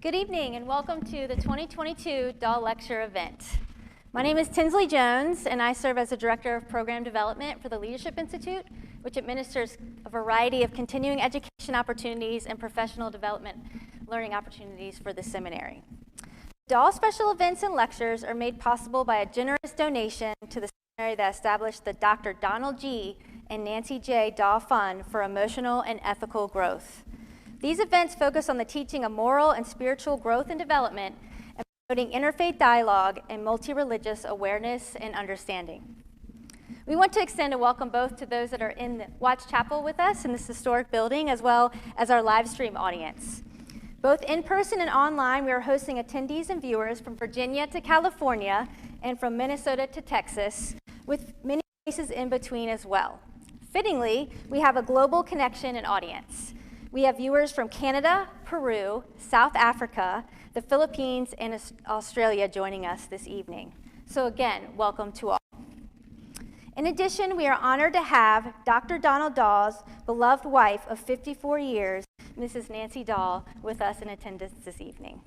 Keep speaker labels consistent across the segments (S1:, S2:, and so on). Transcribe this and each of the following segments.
S1: Good evening and welcome to the 2022 Dawe Lecture event. My name is Tinsley Jones and I serve as the Director of Program Development for the Leadership Institute, which administers a variety of continuing education opportunities and professional development learning opportunities for the seminary. Dawe special events and lectures are made possible by a generous donation to the seminary that established the Dr. Donald G. and Nancy J. Dawe Fund for Emotional and Ethical Growth. These events focus on the teaching of moral and spiritual growth and development and promoting interfaith dialogue and multi-religious awareness and understanding. We want to extend a welcome both to those that are in the Watch Chapel with us in this historic building, as well as our live stream audience. Both in person and online, we are hosting attendees and viewers from Virginia to California and from Minnesota to Texas, with many places in between as well. Fittingly, we have a global connection and audience. We have viewers from Canada, Peru, South Africa, the Philippines, and Australia joining us this evening. So again, welcome to all. In addition, we are honored to have Dr. Donald Dawe's beloved wife of 54 years, Mrs. Nancy Dawe, with us in attendance this evening.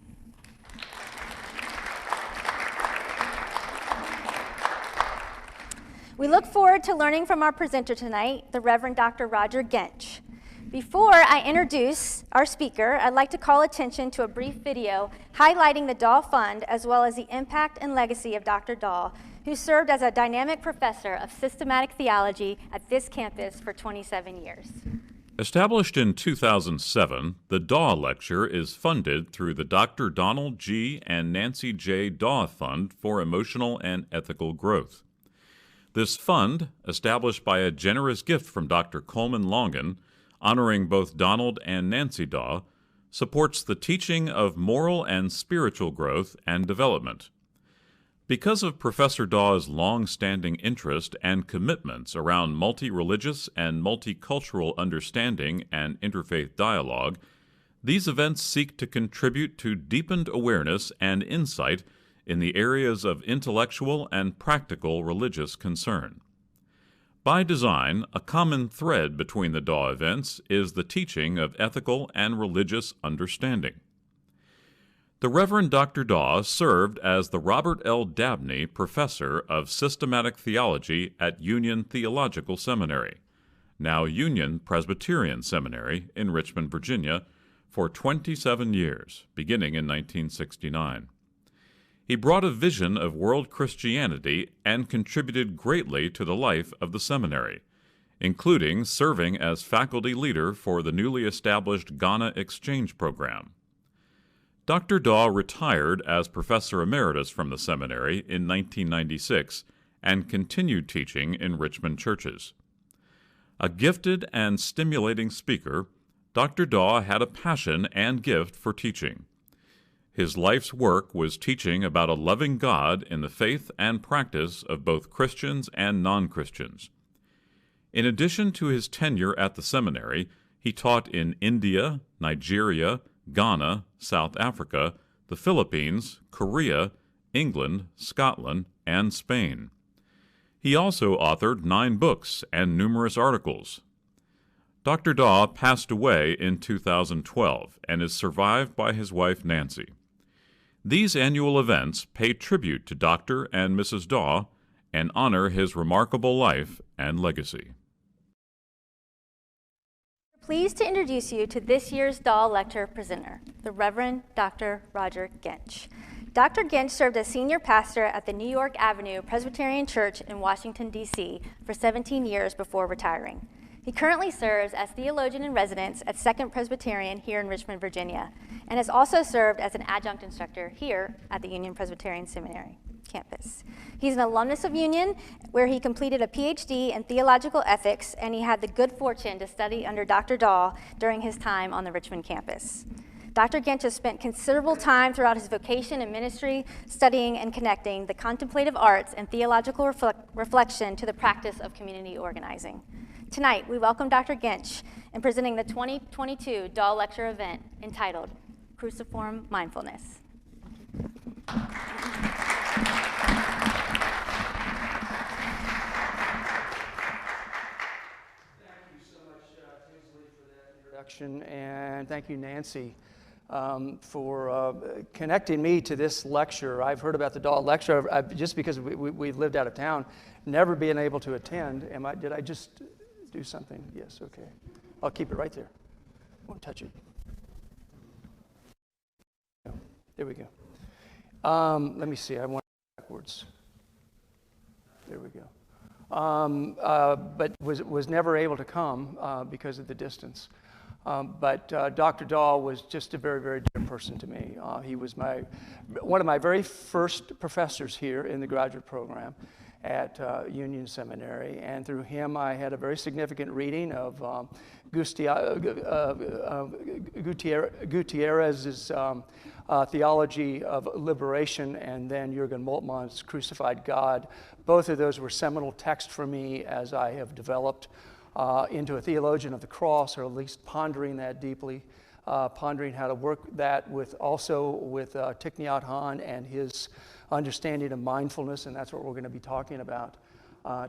S1: We look forward to learning from our presenter tonight, the Reverend Dr. Roger Gench. Before I introduce our speaker, I'd like to call attention to a brief video highlighting the Dawe Fund as well as the impact and legacy of Dr. Dawe, who served as a dynamic professor of systematic theology at this campus for 27 years.
S2: Established in 2007, the Dawe Lecture is funded through the Dr. Donald G. and Nancy J. Dawe Fund for Emotional and Ethical Growth. This fund, established by a generous gift from Dr. Coleman Longan, honoring both Donald and Nancy Dawe, supports the teaching of moral and spiritual growth and development. Because of Professor Dawe's long-standing interest and commitments around multi-religious and multicultural understanding and interfaith dialogue, these events seek to contribute to deepened awareness and insight in the areas of intellectual and practical religious concern. By design, a common thread between the Dawe events is the teaching of ethical and religious understanding. The Reverend Dr. Dawe served as the Robert L. Dabney Professor of Systematic Theology at Union Theological Seminary, now Union Presbyterian Seminary in Richmond, Virginia, for 27 years, beginning in 1969. He brought a vision of world Christianity and contributed greatly to the life of the seminary, including serving as faculty leader for the newly established Ghana Exchange Program. Dr. Dawe retired as Professor Emeritus from the seminary in 1996 and continued teaching in Richmond churches. A gifted and stimulating speaker, Dr. Dawe had a passion and gift for teaching. His life's work was teaching about a loving God in the faith and practice of both Christians and non-Christians. In addition to his tenure at the seminary, he taught in India, Nigeria, Ghana, South Africa, the Philippines, Korea, England, Scotland, and Spain. He also authored 9 books and numerous articles. Dr. Dawe passed away in 2012 and is survived by his wife Nancy. These annual events pay tribute to Dr. and Mrs. Dawe and honor his remarkable life and legacy.
S1: We're pleased to introduce you to this year's Dawe Lecture presenter, the Reverend Dr. Roger Gench. Dr. Gench served as senior pastor at the New York Avenue Presbyterian Church in Washington, D.C. for 17 years before retiring. He currently serves as Theologian in Residence at Second Presbyterian here in Richmond, Virginia, and has also served as an adjunct instructor here at the Union Presbyterian Seminary campus. He's an alumnus of Union, where he completed a PhD in theological ethics, and he had the good fortune to study under Dr. Dawe during his time on the Richmond campus. Dr. Gench has spent considerable time throughout his vocation and ministry studying and connecting the contemplative arts and theological reflection to the practice of community organizing. Tonight, we welcome Dr. Gench in presenting the 2022 Dawe Lecture event entitled Cruciform Mindfulness.
S3: Thank you so much, Tinsley, for that introduction, and thank you, Nancy.
S4: for connecting me to this lecture. I've heard about the Dawe lecture just because we lived out of town, never being able to attend. Did I just do something? Yes, okay. I'll keep it right there. Won't touch it. There we go. Let me see. I want backwards. There we go. But was never able to come because of the distance. But Dr. Dawe was just a very, very dear person to me. He was one of my very first professors here in the graduate program at Union Seminary, and through him I had a very significant reading of Gutierrez's Theology of Liberation, and then Jürgen Moltmann's Crucified God. Both of those were seminal texts for me as I have developed into a theologian of the cross, or at least pondering that deeply, pondering how to work that with Thich Nhat Hanh and his understanding of mindfulness, and that's what we're going to be talking about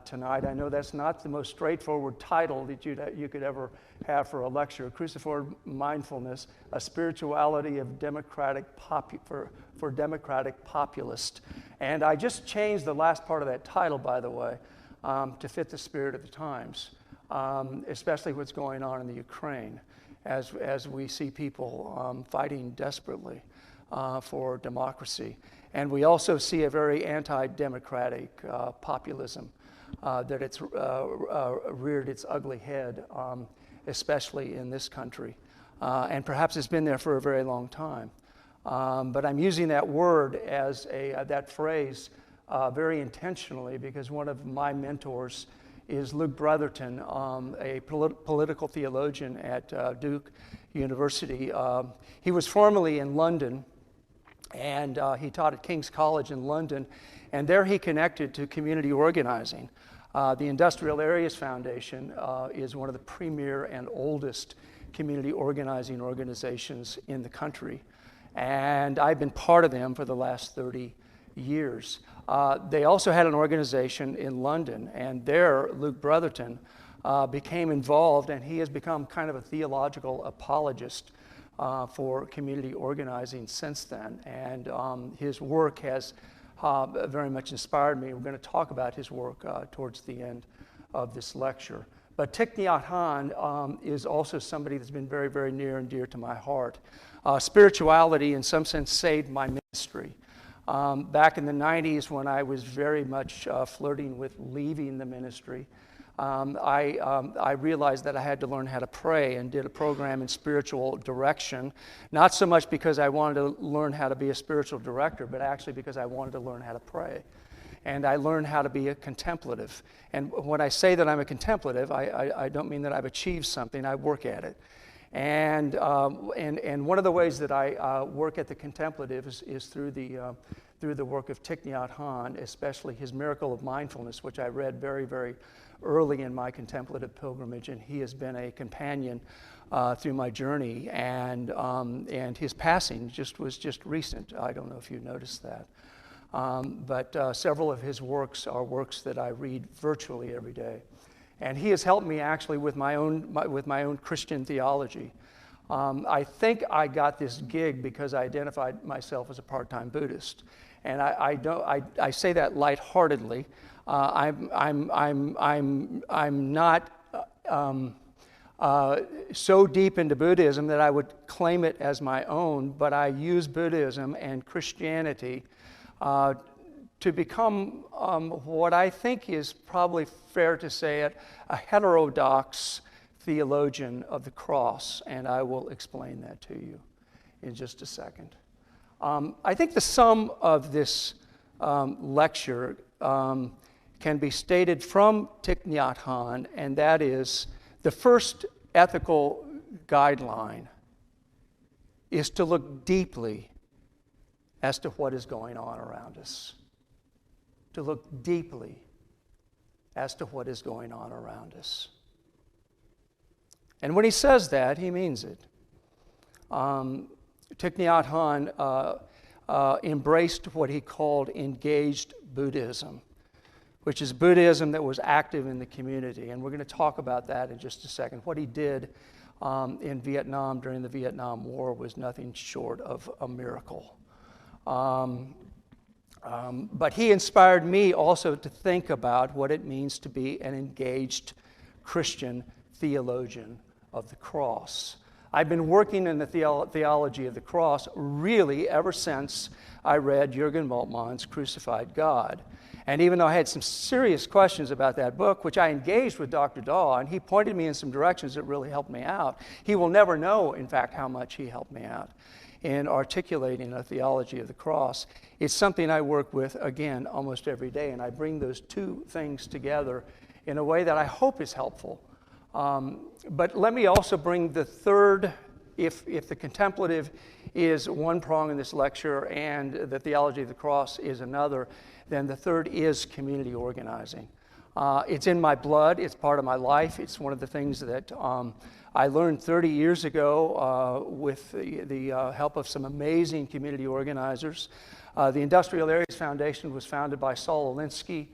S4: tonight. I know that's not the most straightforward title that you could ever have for a lecture. Cruciform Mindfulness, a spirituality of for democratic populist. And I just changed the last part of that title, by the way, to fit the spirit of the times, especially what's going on in the Ukraine, as we see people fighting desperately for democracy. And we also see a very anti-democratic populism that it's reared its ugly head, especially in this country. And perhaps it's been there for a very long time. But I'm using that word as that phrase very intentionally because one of my mentors is Luke Brotherton, a political theologian at Duke University. He was formerly in London, and he taught at King's College in London, and there he connected to community organizing. The Industrial Areas Foundation is one of the premier and oldest community organizing organizations in the country, and I've been part of them for the last 30 years. They also had an organization in London, and there Luke Brotherton became involved, and he has become kind of a theological apologist for community organizing since then. And his work has very much inspired me. We're going to talk about his work towards the end of this lecture. But Thich Nhat Hanh is also somebody that's been very, very near and dear to my heart. Spirituality, in some sense, saved my ministry. Back in the 90s, when I was very much flirting with leaving the ministry, I realized that I had to learn how to pray, and did a program in spiritual direction, not so much because I wanted to learn how to be a spiritual director, but actually because I wanted to learn how to pray. And I learned how to be a contemplative. And when I say that I'm a contemplative, I don't mean that I've achieved something, I work at it. And one of the ways that I work at the contemplative is through the work of Thich Nhat Hanh, especially his Miracle of Mindfulness, which I read very, very early in my contemplative pilgrimage, and he has been a companion through my journey. And his passing was just recent. I don't know if you noticed that. But several of his works are works that I read virtually every day. And he has helped me actually with my own Christian theology. I think I got this gig because I identified myself as a part-time Buddhist, and I say that lightheartedly. I'm not so deep into Buddhism that I would claim it as my own, but I use Buddhism and Christianity to become what I think is probably fair to say it, a heterodox theologian of the cross, and I will explain that to you in just a second. I think the sum of this lecture can be stated from Thich Nhat Hanh, and that is the first ethical guideline is to look deeply as to what is going on around us. To look deeply as to what is going on around us. And when he says that, he means it. Thich Nhat Hanh embraced what he called engaged Buddhism, which is Buddhism that was active in the community. And we're going to talk about that in just a second. What he did in Vietnam during the Vietnam War was nothing short of a miracle. But he inspired me also to think about what it means to be an engaged Christian theologian of the cross. I've been working in the theology of the cross really ever since I read Jürgen Moltmann's Crucified God. And even though I had some serious questions about that book, which I engaged with Dr. Dawe, and he pointed me in some directions that really helped me out, he will never know, in fact, how much he helped me out in articulating a theology of the cross. It's something I work with, again, almost every day, and I bring those two things together in a way that I hope is helpful. But let me also bring the third, if the contemplative is one prong in this lecture and the theology of the cross is another, then the third is community organizing. It's in my blood, it's part of my life, it's one of the things that I learned 30 years ago with the help of some amazing community organizers. The Industrial Areas Foundation was founded by Saul Alinsky.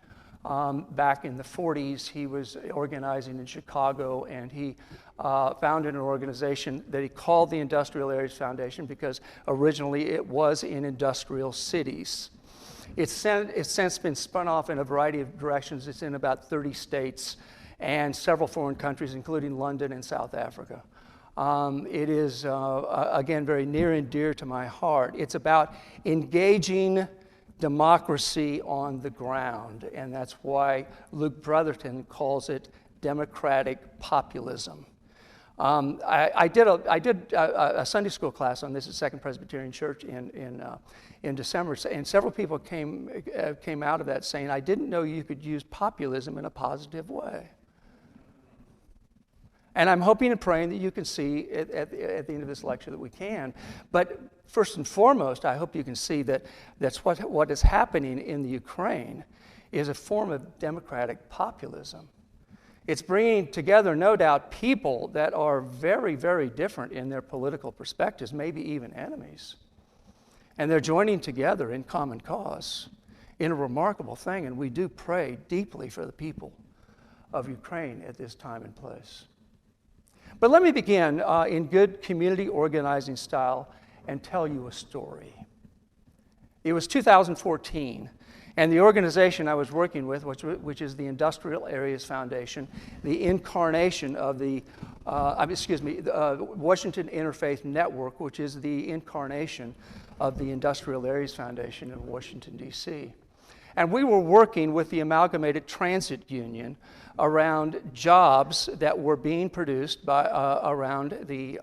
S4: Back in the 40s, he was organizing in Chicago, and he founded an organization that he called the Industrial Areas Foundation because originally it was in industrial cities. It's since been spun off in a variety of directions. It's in about 30 states and several foreign countries, including London and South Africa. It is, again, very near and dear to my heart. It's about engaging democracy on the ground, and that's why Luke Brotherton calls it democratic populism. I did a Sunday school class on this at Second Presbyterian Church in December, and several people came out of that saying, "I didn't know you could use populism in a positive way." And I'm hoping and praying that you can see at the end of this lecture that we can. But first and foremost, I hope you can see that that's what is happening in the Ukraine is a form of democratic populism. It's bringing together, no doubt, people that are very, very different in their political perspectives, maybe even enemies. And they're joining together in common cause in a remarkable thing. And we do pray deeply for the people of Ukraine at this time and place. But let me begin in good community organizing style and tell you a story. It was 2014, and the organization I was working with, which is the Industrial Areas Foundation, the incarnation of the Washington Interfaith Network, which is the incarnation of the Industrial Areas Foundation in Washington, D.C. And we were working with the Amalgamated Transit Union around jobs that were being produced by around the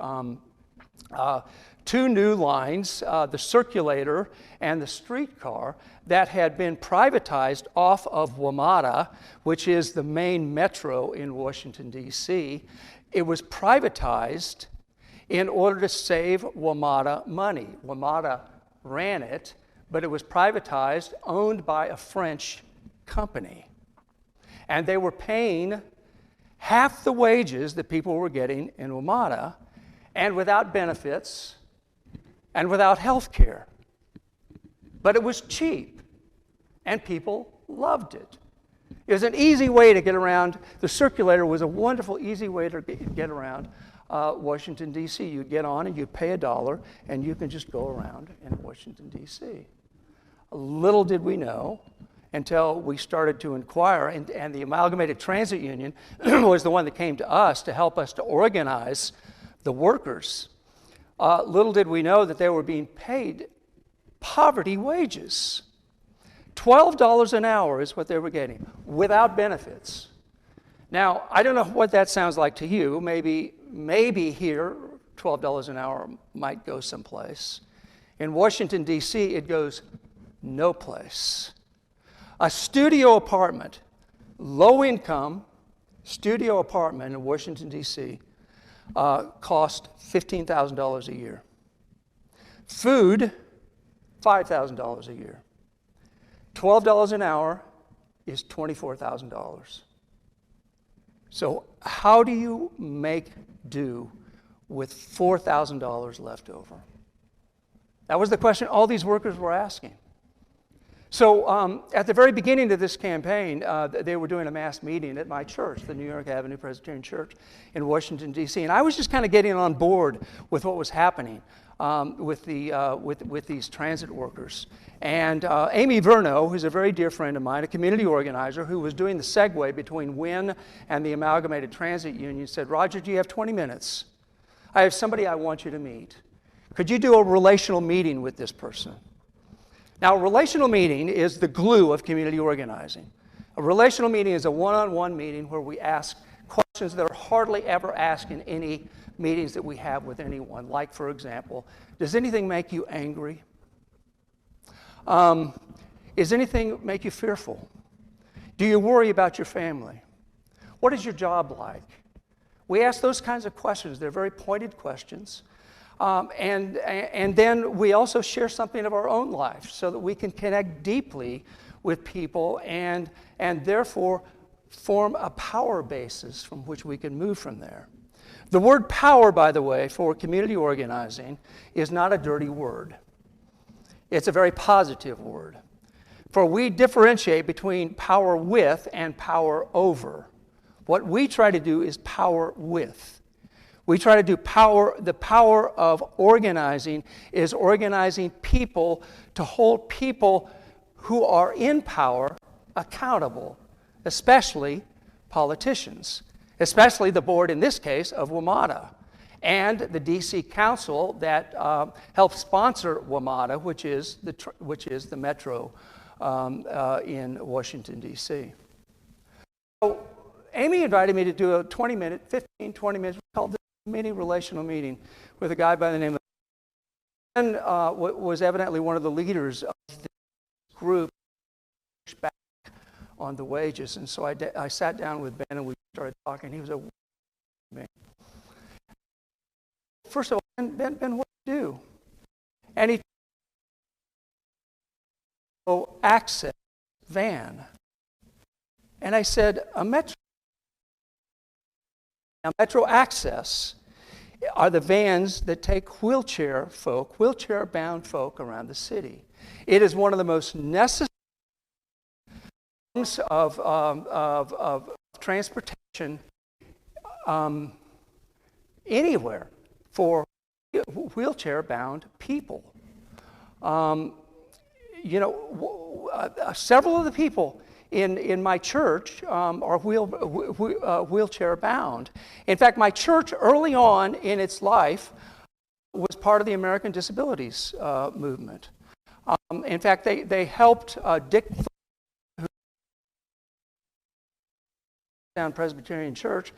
S4: two new lines, the circulator and the streetcar, that had been privatized off of WMATA, which is the main metro in Washington, D.C. It was privatized in order to save WMATA money. WMATA ran it, but it was privatized, owned by a French company. And they were paying half the wages that people were getting in WMATA, and without benefits, and without health care. But it was cheap, and people loved it. It was an easy way to get around. The circulator was a wonderful, easy way to get around Washington, D.C. You'd get on and you'd pay $1, and you can just go around in Washington, D.C. Little did we know until we started to inquire, and the Amalgamated Transit Union was the one that came to us to help us to organize the workers. Little did we know that they were being paid poverty wages. $12 an hour is what they were getting, without benefits. Now, I don't know what that sounds like to you. Maybe here, $12 an hour might go someplace. In Washington, D.C., it goes no place. A studio apartment, low income studio apartment in Washington, D.C., cost $15,000 a year. Food, $5,000 a year. $12 an hour is $24,000. So how do you make do with $4,000 left over? That was the question all these workers were asking. So at the very beginning of this campaign, they were doing a mass meeting at my church, the New York Avenue Presbyterian Church in Washington, D.C. And I was just kind of getting on board with what was happening with these transit workers. And Amy Verno, who's a very dear friend of mine, a community organizer who was doing the segue between WIN and the Amalgamated Transit Union, said, "Roger, do you have 20 minutes? I have somebody I want you to meet. Could you do a relational meeting with this person?" Now, a relational meeting is the glue of community organizing. A relational meeting is a one-on-one meeting where we ask questions that are hardly ever asked in any meetings that we have with anyone. Like, for example, does anything make you angry? Does anything make you fearful? Do you worry about your family? What is your job like? We ask those kinds of questions. They're very pointed questions. And then we also share something of our own life so that we can connect deeply with people and therefore form a power basis from which we can move from there. The word power, by the way, for community organizing is not a dirty word. It's a very positive word. For we differentiate between power with and power over. What we try to do is power with. We try to do the power of organizing is organizing people to hold people who are in power accountable, especially politicians, especially the board, in this case, of WMATA, and the D.C. Council that helps sponsor WMATA, which is the metro in Washington, D.C. So Amy invited me to do a 20 minutes, we called this mini relational meeting with a guy by the name of Ben, was evidently one of the leaders of this group back on the wages. And so I sat down with Ben and we started talking. He was a man. First of all, Ben, what do you do? And he access van. And I said, a metro access are the vans that take wheelchair-bound folk around the city. It is one of the most necessary forms of transportation anywhere for wheelchair-bound people. Several of the people in my church are wheelchair bound. In fact, my church early on in its life was part of the American Disabilities movement. In fact, they helped Dick Presbyterian Church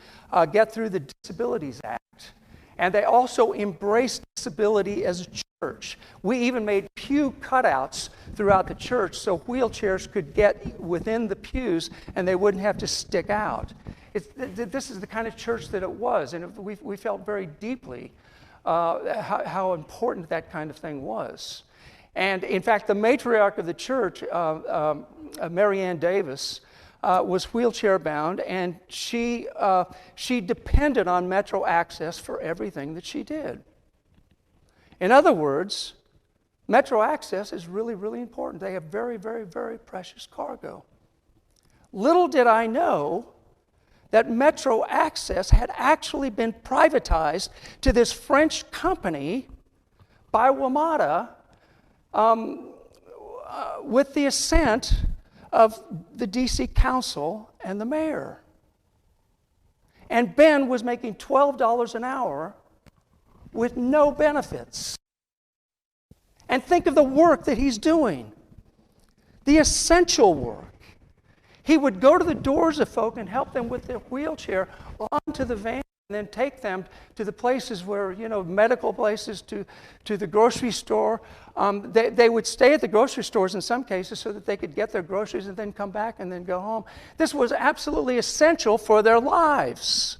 S4: get through the Disabilities Act. And they also embraced disability as a church. We even made pew cutouts throughout the church so wheelchairs could get within the pews and they wouldn't have to stick out. This is the kind of church that it was, and we felt very deeply how important that kind of thing was. And in fact, the matriarch of the church, Mary Ann Davis, was wheelchair bound, and she depended on Metro Access for everything that she did. In other words, Metro Access is really, really important. They have very, very, very precious cargo. Little did I know that Metro Access had actually been privatized to this French company by WMATA with the assent of the D.C. Council and the mayor. And Ben was making $12 an hour with no benefits. And think of the work that he's doing, the essential work. He would go to the doors of folk and help them with their wheelchair onto the van and then take them to the places where, medical places, to the grocery store. They would stay at the grocery stores in some cases so that they could get their groceries and then come back and then go home. This was absolutely essential for their lives.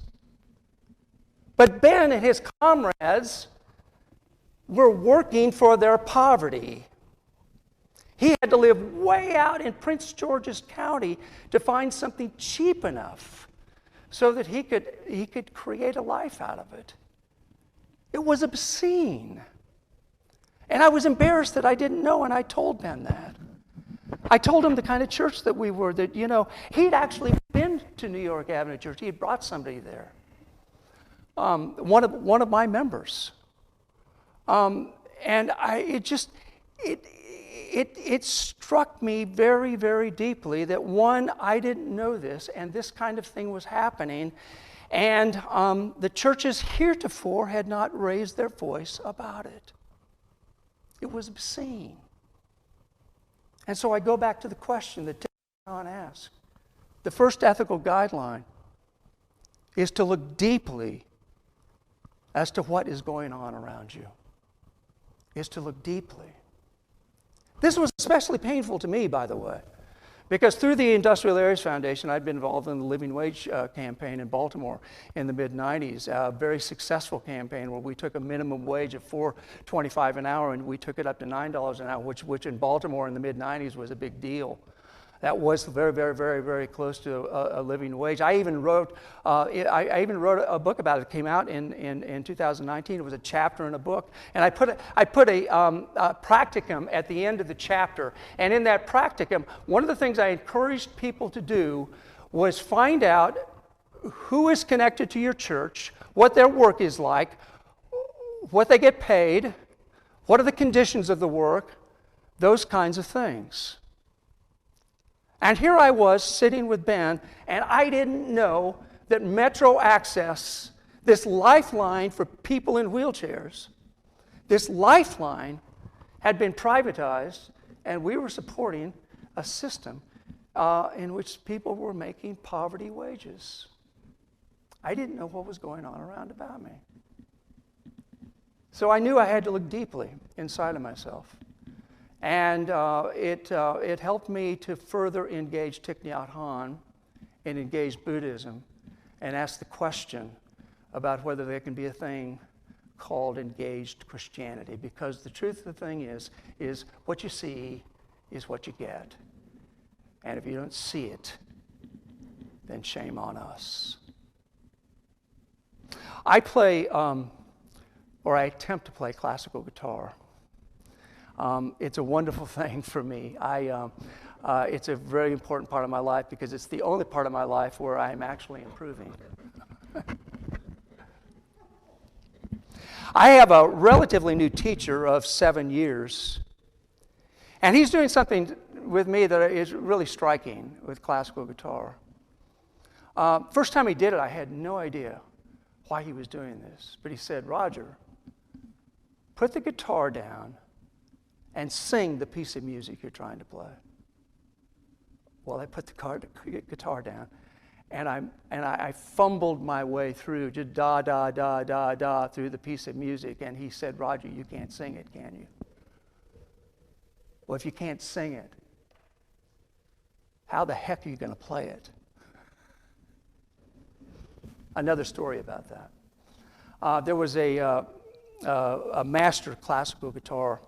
S4: But Ben and his comrades were working for their poverty. He had to live way out in Prince George's County to find something cheap enough so that he could create a life out of it. It was obscene. And I was embarrassed that I didn't know, and I told Ben that. I told him the kind of church that we were, that, he'd actually been to New York Avenue Church. He had brought somebody there. One of my members. And it struck me very, very deeply that, one, I didn't know this, and this kind of thing was happening, and the churches heretofore had not raised their voice about it. It was obscene. And so I go back to the question that John asked. The first ethical guideline is to look deeply as to what is going on around you. Is to look deeply. This was especially painful to me, by the way, because through the Industrial Areas Foundation, I'd been involved in the living wage campaign in Baltimore in the mid-'90s, a very successful campaign where we took a minimum wage of $4.25 an hour and we took it up to $9 an hour, which in Baltimore in the mid-'90s was a big deal. That was very, very, very, very close to a living wage. I even wrote a book about it. It came out in 2019. It was a chapter in a book, and I put a practicum at the end of the chapter. And in that practicum, one of the things I encouraged people to do was find out who is connected to your church, what their work is like, what they get paid, what are the conditions of the work, those kinds of things. And here I was sitting with Ben, and I didn't know that Metro Access, this lifeline for people in wheelchairs, this lifeline had been privatized, and we were supporting a system in which people were making poverty wages. I didn't know what was going on around about me. So I knew I had to look deeply inside of myself. And it helped me to further engage Thich Nhat Hanh and engage Buddhism and ask the question about whether there can be a thing called engaged Christianity. Because the truth of the thing is what you see is what you get. And if you don't see it, then shame on us. I play, or I attempt to play classical guitar. It's a wonderful thing for me. It's a very important part of my life because it's the only part of my life where I'm actually improving. I have a relatively new teacher of 7 years, and he's doing something with me that is really striking with classical guitar. First time he did it, I had no idea why he was doing this, but he said, "Roger, put the guitar down and sing the piece of music you're trying to play." Well, I put the guitar down, and I fumbled my way through, just da, da, da, da, da, through the piece of music, and he said, "Roger, you can't sing it, can you?" Well, if you can't sing it, how the heck are you going to play it? Another story about that. There was a master classical guitar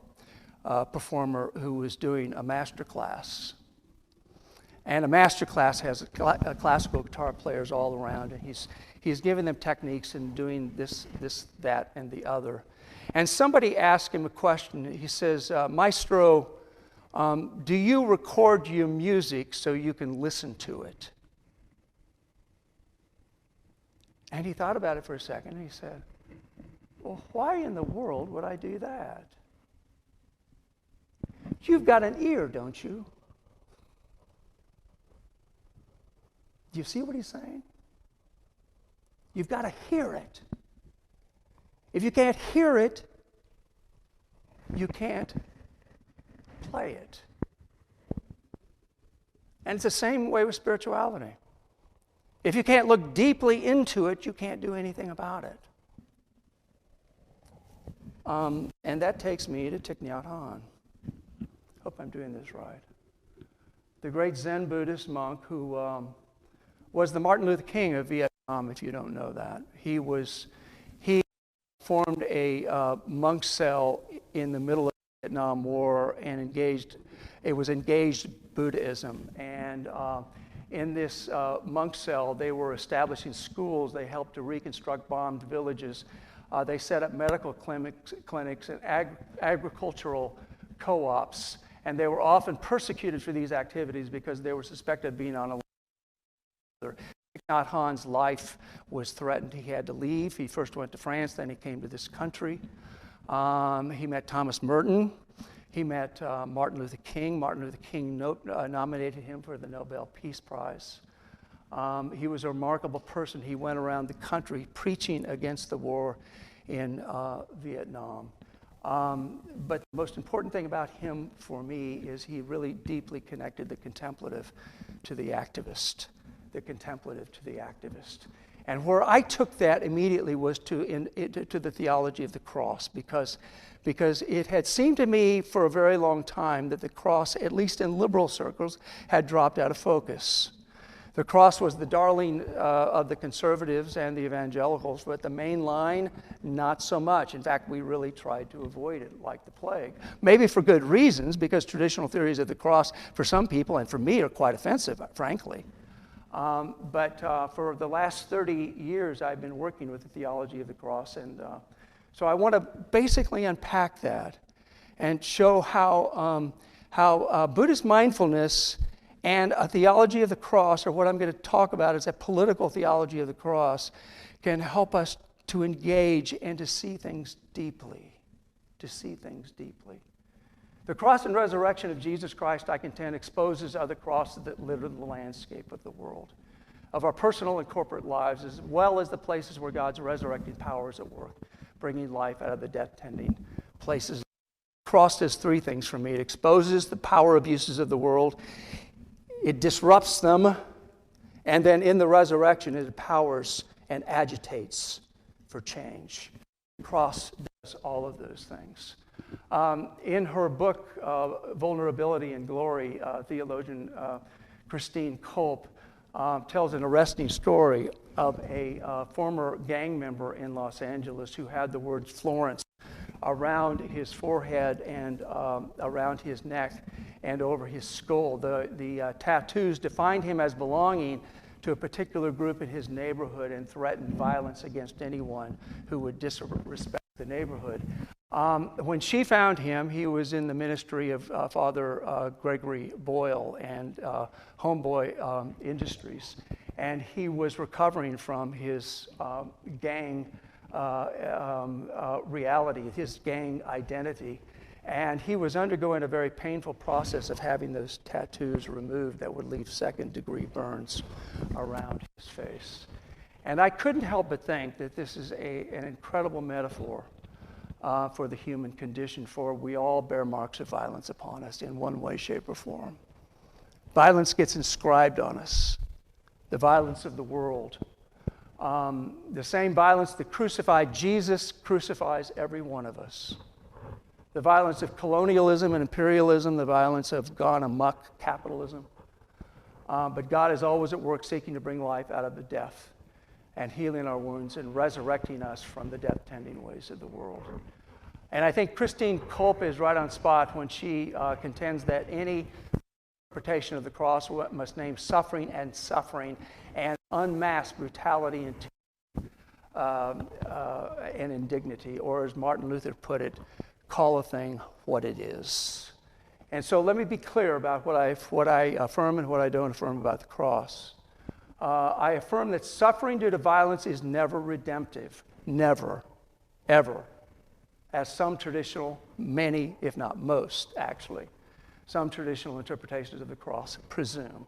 S4: performer who was doing a master class. And a master class has classical guitar players all around, and he's giving them techniques and doing this, that, and the other. And somebody asked him a question. He says, "Maestro, do you record your music so you can listen to it?" And he thought about it for a second, and he said, "Well, why in the world would I do that? You've got an ear, don't you?" Do you see what he's saying? You've got to hear it. If you can't hear it, you can't play it. And it's the same way with spirituality. If you can't look deeply into it, you can't do anything about it. And that takes me to Thich Nhat Hanh. Hope I'm doing this right. The great Zen Buddhist monk who was the Martin Luther King of Vietnam, if you don't know that. He formed a monk cell in the middle of the Vietnam War and engaged Buddhism. And in this monk cell, they were establishing schools. They helped to reconstruct bombed villages. They set up medical clinics and agricultural co-ops. And they were often persecuted for these activities because they were suspected of being on a Thich Nhat Hanh's life was threatened. He had to leave. He first went to France, then he came to this country. He met Thomas Merton. He met Martin Luther King. Martin Luther King nominated him for the Nobel Peace Prize. He was a remarkable person. He went around the country preaching against the war in Vietnam. But the most important thing about him for me is he really deeply connected the contemplative to the activist. The contemplative to the activist. And where I took that immediately was to the theology of the cross, because it had seemed to me for a very long time that the cross, at least in liberal circles, had dropped out of focus. The cross was the darling of the conservatives and the evangelicals, but the main line, not so much. In fact, we really tried to avoid it like the plague. Maybe for good reasons, because traditional theories of the cross, for some people and for me, are quite offensive, frankly. But for the last 30 years, I've been working with the theology of the cross, and so I want to basically unpack that and show how Buddhist mindfulness and a theology of the cross, or what I'm going to talk about is a political theology of the cross, can help us to engage and to see things deeply, The cross and resurrection of Jesus Christ, I contend, exposes other crosses that litter the landscape of the world, of our personal and corporate lives, as well as the places where God's resurrecting power is at work, bringing life out of the death-tending places. The cross does three things for me. It exposes the power abuses of the world, it disrupts them, and then in the resurrection, it empowers and agitates for change. The cross does all of those things. In her book, Vulnerability and Glory, theologian Christine Culp tells an arresting story of a former gang member in Los Angeles who had the words Florence around his forehead and around his neck and over his skull. The tattoos defined him as belonging to a particular group in his neighborhood and threatened violence against anyone who would disrespect the neighborhood. When she found him, he was in the ministry of Father Gregory Boyle and Homeboy Industries, and he was recovering from his gang reality, his gang identity, and he was undergoing a very painful process of having those tattoos removed that would leave second-degree burns around his face. And I couldn't help but think that this is an incredible metaphor for the human condition, for we all bear marks of violence upon us in one way, shape, or form. Violence gets inscribed on us, the violence of the world. The same violence that crucified Jesus crucifies every one of us. The violence of colonialism and imperialism, the violence of gone amok capitalism. But God is always at work seeking to bring life out of the death and healing our wounds and resurrecting us from the death-tending ways of the world. And I think Christine Culp is right on spot when she contends that any interpretation of the cross must name suffering and unmask brutality and indignity, or as Martin Luther put it, call a thing what it is. And so let me be clear about what I affirm and what I don't affirm about the cross. I affirm that suffering due to violence is never redemptive. Never, ever. As some traditional, many, if not most, actually, some traditional interpretations of the cross presume.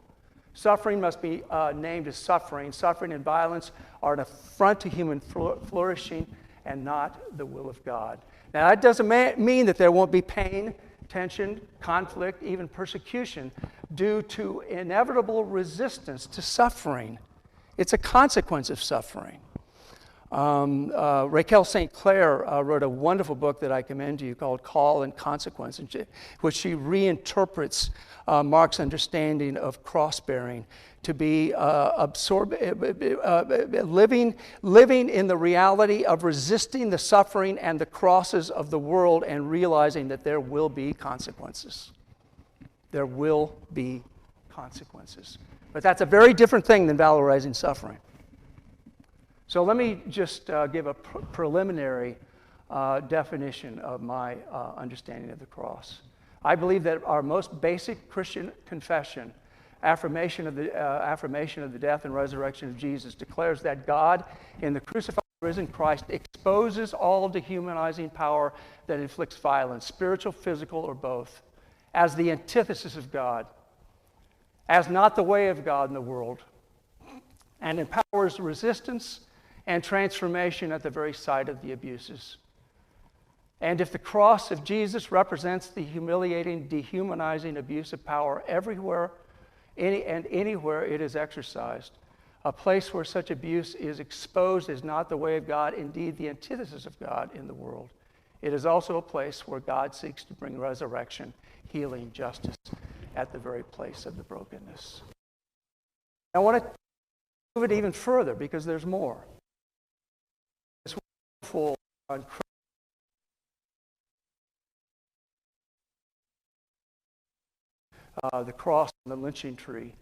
S4: Suffering must be named as suffering. Suffering and violence are an affront to human flourishing and not the will of God. Now, that doesn't mean that there won't be pain, tension, conflict, even persecution due to inevitable resistance to suffering. It's a consequence of suffering. Raquel St. Clair wrote a wonderful book that I commend to you called Call and Consequence, which she reinterprets Mark's understanding of cross-bearing to be living in the reality of resisting the suffering and the crosses of the world and realizing that there will be consequences. There will be consequences. But that's a very different thing than valorizing suffering. So let me just give a preliminary definition of my understanding of the cross. I believe that our most basic Christian confession, affirmation of the death and resurrection of Jesus, declares that God, in the crucified risen Christ, exposes all dehumanizing power that inflicts violence, spiritual, physical, or both, as the antithesis of God, as not the way of God in the world, and empowers resistance and transformation at the very site of the abuses. And if the cross of Jesus represents the humiliating, dehumanizing abuse of power everywhere and anywhere it is exercised, a place where such abuse is exposed as not the way of God, indeed the antithesis of God in the world, it is also a place where God seeks to bring resurrection, healing, justice at the very place of the brokenness. I want to move it even further because there's more. This wonderful on the cross and the lynching tree.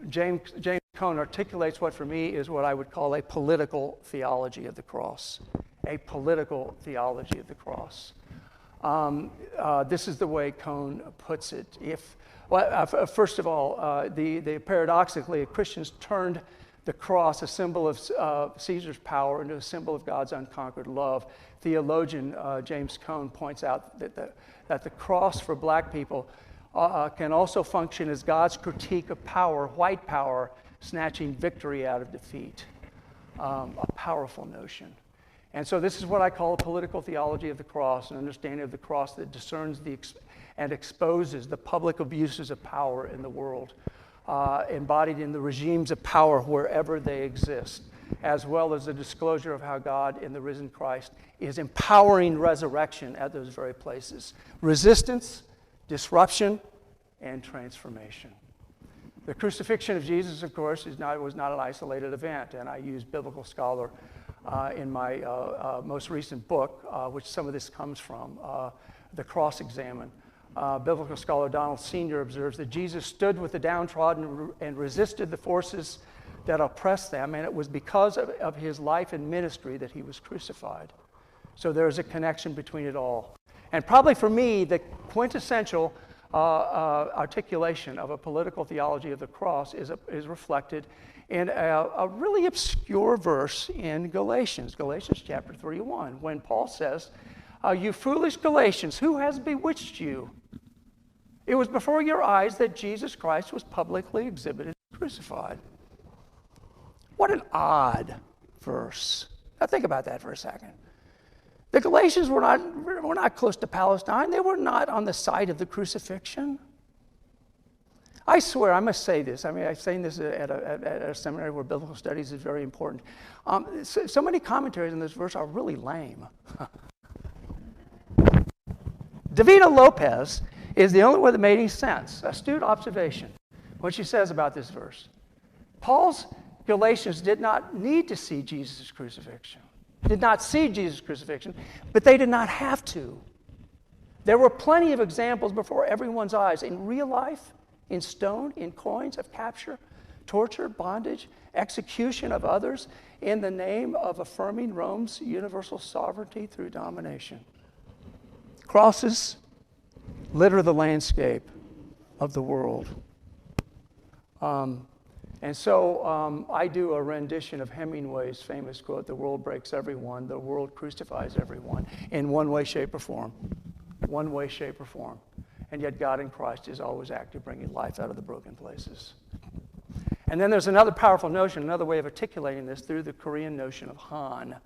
S4: James Cone articulates what for me is what I would call a political theology of the cross. A political theology of the cross. This is the way Cone puts it. First of all, paradoxically, Christians turned the cross, a symbol of Caesar's power, into a symbol of God's unconquered love. Theologian James Cone points out that the cross for black people can also function as God's critique of power, white power, snatching victory out of defeat. A powerful notion. And so this is what I call a political theology of the cross, an understanding of the cross that discerns and exposes the public abuses of power in the world, embodied in the regimes of power wherever they exist, as well as the disclosure of how God in the risen Christ is empowering resurrection at those very places. Resistance, disruption, and transformation. The crucifixion of Jesus, of course, was not an isolated event, and I use biblical scholar in my most recent book, which some of this comes from, The Cross Examined. Biblical scholar Donald Sr. observes that Jesus stood with the downtrodden and resisted the forces that oppressed them, and it was because of his life and ministry that he was crucified. So there is a connection between it all. And probably for me, the quintessential articulation of a political theology of the cross is reflected in a really obscure verse in Galatians chapter 3:1, when Paul says, "You foolish Galatians, who has bewitched you? It was before your eyes that Jesus Christ was publicly exhibited crucified." What an odd verse. Now think about that for a second. The Galatians were not close to Palestine. They were not on the site of the crucifixion. I swear, I must say this. I mean, I've saying this at a seminary where biblical studies is very important. So many commentaries on this verse are really lame. Davina Lopez is the only one that made any sense. Astute observation. What she says about this verse. Paul's Galatians did not need to see Jesus' crucifixion. Did not see Jesus' crucifixion, but they did not have to. There were plenty of examples before everyone's eyes in real life, in stone, in coins of capture, torture, bondage, execution of others in the name of affirming Rome's universal sovereignty through domination. Crosses litter the landscape of the world. And so I do a rendition of Hemingway's famous quote, "The world breaks everyone, the world crucifies everyone," in one way, shape, or form. One way, shape, or form. And yet God in Christ is always active, bringing life out of the broken places. And then there's another powerful notion, another way of articulating this through the Korean notion of Han.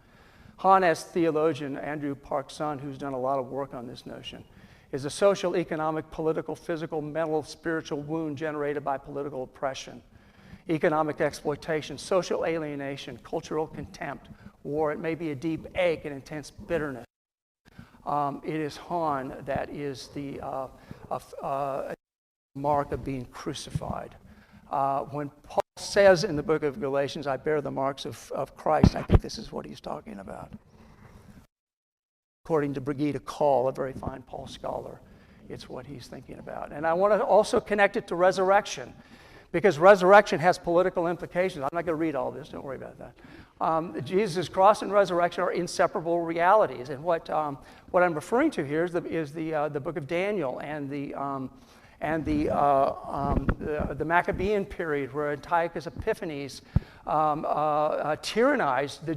S4: Han, as theologian Andrew Park Sun, who's done a lot of work on this notion, is a social, economic, political, physical, mental, spiritual wound generated by political oppression, economic exploitation, social alienation, cultural contempt, war. It may be a deep ache and intense bitterness. It is Han that is the mark of being crucified. When Paul says in the book of Galatians, "I bear the marks of Christ," I think this is what he's talking about. According to Brigitte Call, a very fine Paul scholar, it's what he's thinking about. And I want to also connect it to resurrection, because resurrection has political implications. I'm not going to read all this, don't worry about that. Jesus' cross and resurrection are inseparable realities. And what I'm referring to here is the book of Daniel and the Maccabean period, where Antiochus Epiphanes tyrannized the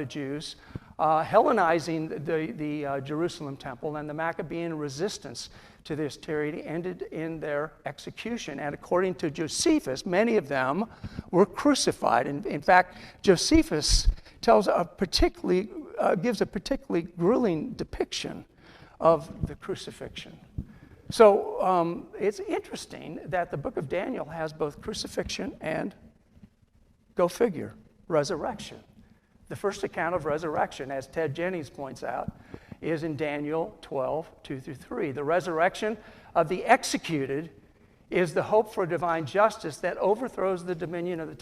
S4: Jews, Hellenizing the Jerusalem temple, and the Maccabean resistance to this tyranny ended in their execution. And according to Josephus, many of them were crucified. In fact, Josephus gives a particularly grueling depiction of the crucifixion. So it's interesting that the book of Daniel has both crucifixion and, go figure, resurrection. The first account of resurrection, as Ted Jennings points out, is in Daniel 12, 2-3. The resurrection of the executed is the hope for divine justice that overthrows the dominion of the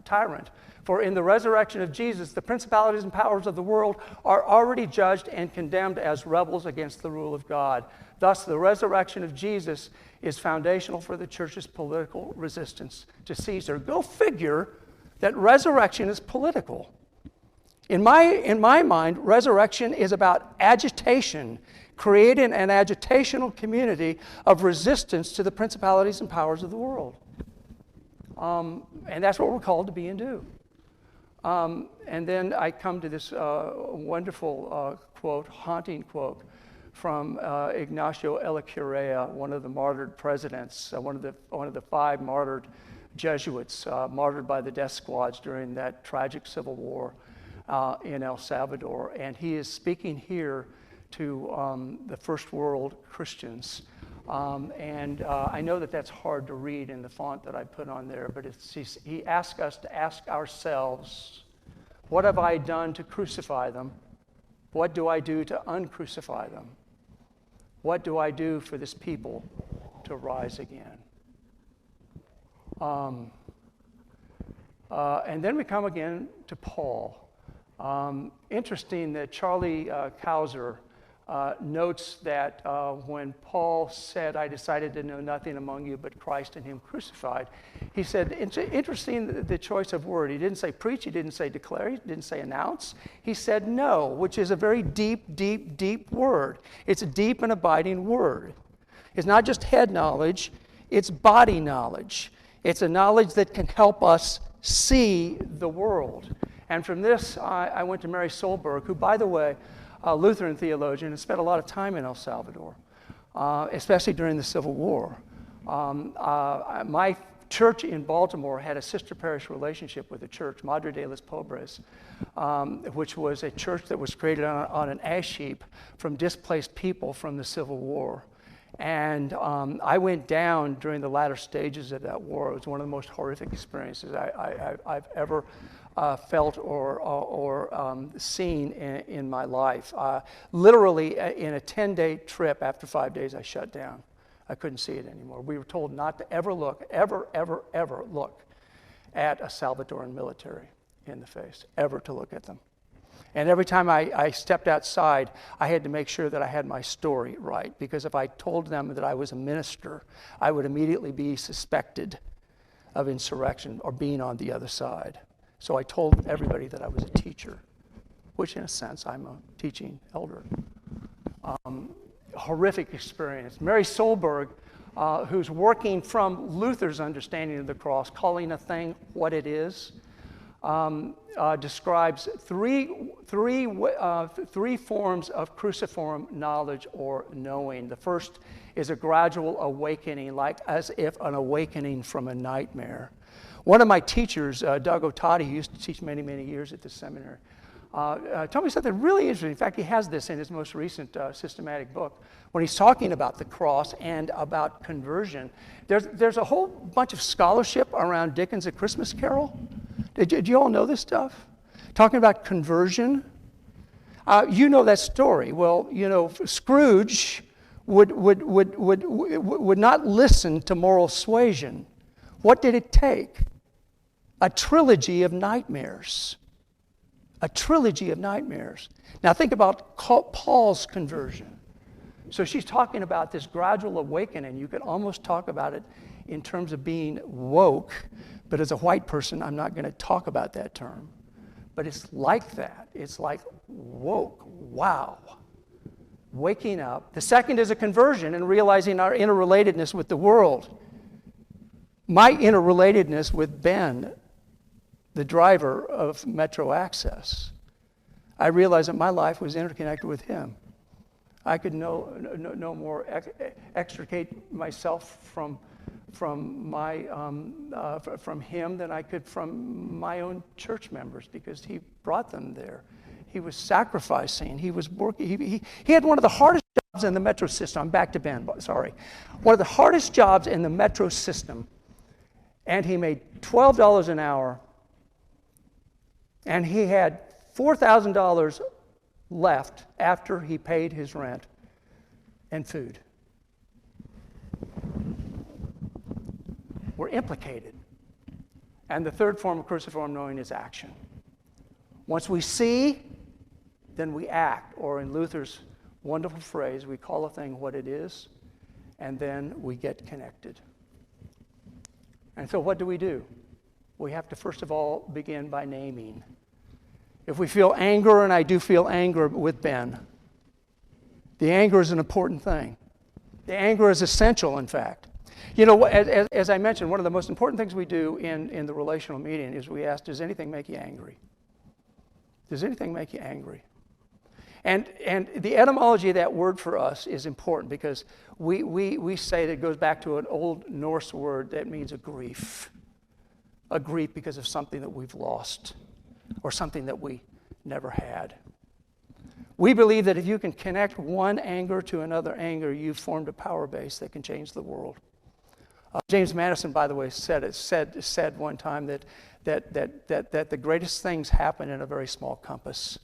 S4: tyrant. For in the resurrection of Jesus, the principalities and powers of the world are already judged and condemned as rebels against the rule of God. Thus, the resurrection of Jesus is foundational for the church's political resistance to Caesar. Go figure that resurrection is political. In my mind, resurrection is about agitation, creating an agitational community of resistance to the principalities and powers of the world. And that's what we're called to be and do. And then I come to this wonderful quote, haunting quote, from Ignacio Ellacuría, one of the martyred presidents, one of the 5 martyred Jesuits, martyred by the death squads during that tragic civil war in El Salvador. And he is speaking here to the first world Christians. And I know that that's hard to read in the font that I put on there, but he asks us to ask ourselves, what have I done to crucify them? What do I do to uncrucify them? What do I do for this people to rise again? And then we come again to Paul. Interesting that Charlie Kauser notes that when Paul said, I decided to know nothing among you but Christ and him crucified, he said, it's interesting the choice of word. He didn't say preach, he didn't say declare, he didn't say announce. He said know, which is a very deep, deep, deep word. It's a deep and abiding word. It's not just head knowledge, it's body knowledge. It's a knowledge that can help us see the world. And from this, I went to Mary Solberg, who, by the way, a Lutheran theologian, and spent a lot of time in El Salvador, especially during the Civil War. My church in Baltimore had a sister parish relationship with the church, Madre de los Pobres, which was a church that was created on an ash heap from displaced people from the Civil War. And I went down during the latter stages of that war. It was one of the most horrific experiences I've ever felt or seen in my life. Literally, in a 10-day trip, after 5 days, I shut down. I couldn't see it anymore. We were told not to ever look, ever look at a Salvadoran military in the face, ever to look at them. And every time I stepped outside, I had to make sure that I had my story right, because if I told them that I was a minister, I would immediately be suspected of insurrection or being on the other side. So I told everybody that I was a teacher, which in a sense I'm a teaching elder. Horrific experience. Mary Solberg, who's working from Luther's understanding of the cross, calling a thing what it is, describes three forms of cruciform knowledge or knowing. The first is a gradual awakening, like as if an awakening from a nightmare. One of my teachers, Doug Otati, who used to teach many, many years at the seminary, told me something really interesting. In fact, he has this in his most recent systematic book. When he's talking about the cross and about conversion, there's a whole bunch of scholarship around Dickens' A Christmas Carol. Did you all know this stuff? Talking about conversion. You know that story. Well, you know, Scrooge would not listen to moral suasion. What did it take? A trilogy of nightmares. A trilogy of nightmares. Now think about Paul's conversion. So she's talking about this gradual awakening. You could almost talk about it in terms of being woke, but as a white person, I'm not going to talk about that term. But it's like that. It's like woke. Wow. Waking up. The second is a conversion and realizing our interrelatedness with the world. My interrelatedness with Ben, the driver of Metro Access. I realized that my life was interconnected with him. I could no more extricate myself from him than I could from my own church members, because he brought them there. He was sacrificing. He was working. He had one of the hardest jobs in the Metro system. I'm back to Ben, sorry. One of the hardest jobs in the Metro system, and he made $12 an hour, and he had $4,000 left after he paid his rent and food. We're implicated. And the third form of cruciform knowing is action. Once we see, then we act, or in Luther's wonderful phrase, we call a thing what it is, and then we get connected. And so what do? We have to first of all begin by naming. If we feel anger, and I do feel anger with Ben, the anger is an important thing. The anger is essential, in fact. You know, as I mentioned, one of the most important things we do in the relational meeting is we ask, does anything make you angry? Does anything make you angry? And the etymology of that word for us is important, because we say that it goes back to an old Norse word that means a grief. A grief because of something that we've lost, or something that we never had. We believe that if you can connect one anger to another anger, you've formed a power base that can change the world. James Madison, by the way, said one time that the greatest things happen in a very small compass.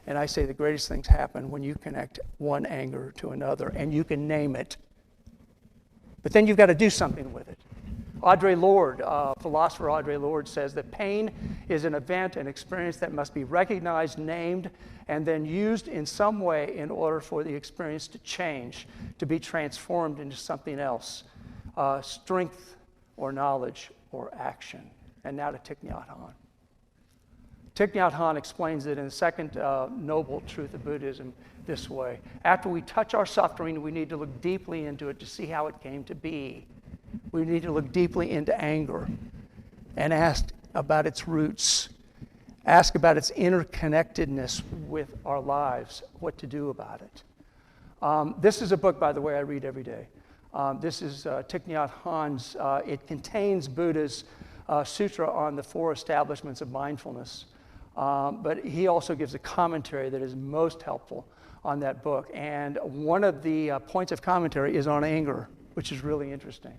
S4: And I say the greatest things happen when you connect one anger to another, and you can name it. But then you've got to do something with it. Audre Lorde, philosopher Audre Lorde, says that pain is an event, an experience that must be recognized, named, and then used in some way in order for the experience to change, to be transformed into something else. Strength or knowledge or action. And now to Thich Nhat Hanh. Thich Nhat Hanh explains it in the second noble truth of Buddhism this way. After we touch our suffering, we need to look deeply into it to see how it came to be. We need to look deeply into anger and ask about its roots. Ask about its interconnectedness with our lives, what to do about it. This is a book, by the way, I read every day. This is Thich Nhat Hanh's, it contains Buddha's sutra on the 4 establishments of mindfulness. But he also gives a commentary that is most helpful on that book. And one of the points of commentary is on anger, which is really interesting.